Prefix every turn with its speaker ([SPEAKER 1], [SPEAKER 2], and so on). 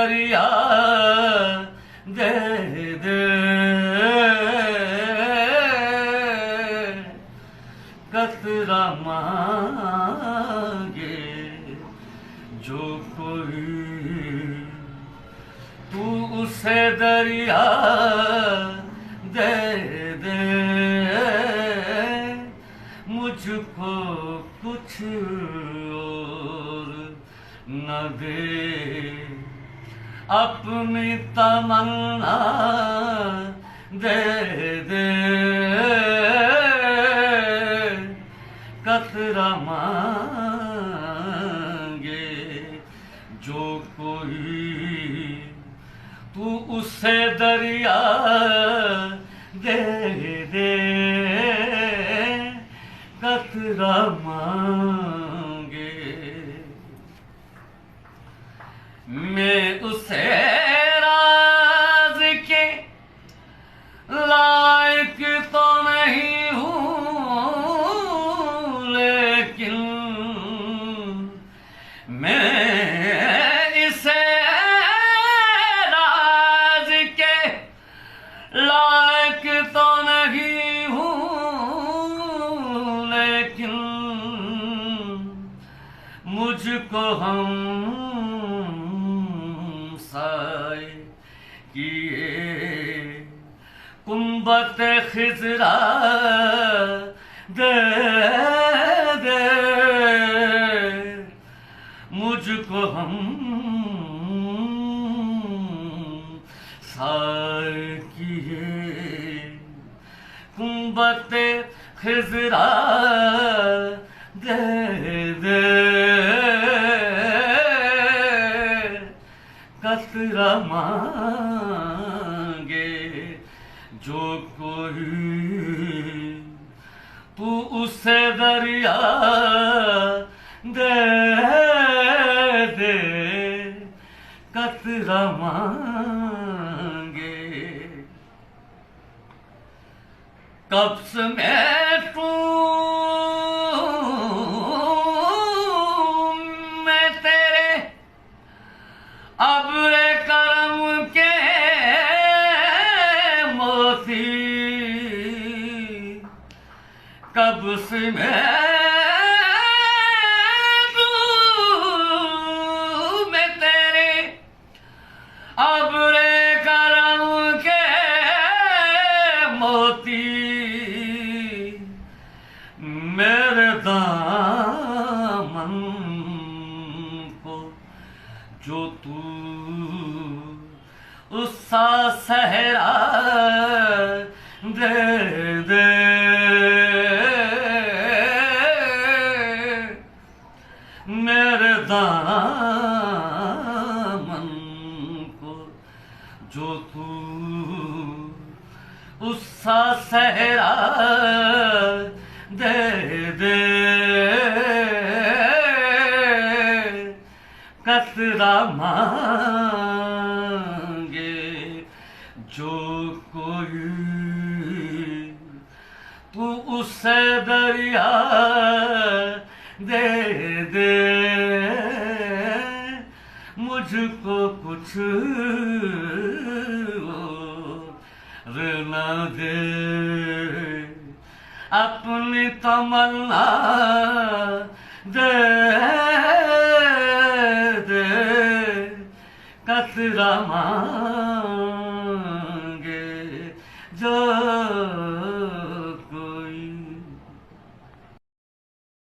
[SPEAKER 1] दरिया दे दे, कतरा मांगे जो कोई, तू उसे दरिया दे दे, मुझको कुछ और न दे, अपनी तमन्ना दे दे, कतरा मांगे जो कोई, तू उसे दरिया दे दे, कतरा मांगे। मैं उसे राज के लायक तो नहीं हूँ, लेकिन मैं इसे राज के लायक तो नहीं हूँ, लेकिन मुझको हम साए किए कुंबत खिजरा दे दे, मुझको हम साए किए कुंबत खिजरा दे दे, कतरा मांगे जो कोई, तू उसे दरिया दे दे, कतरा मांगे। कब से मैं तू मैं तेरे अब्रे करम के मोती, कब से मैं तेरे अब्रे करम के मोती, मेरे दामन को जो तू उसका सहरा दे दे, मेरे दामन को जो तू उसका सहरा दे दे, कतरा मांगे जो कोई, तू उसे दरिया दे दे, मुझको कुछ और न दे, अपनी तमन्ना दे दे, कतरा मांगे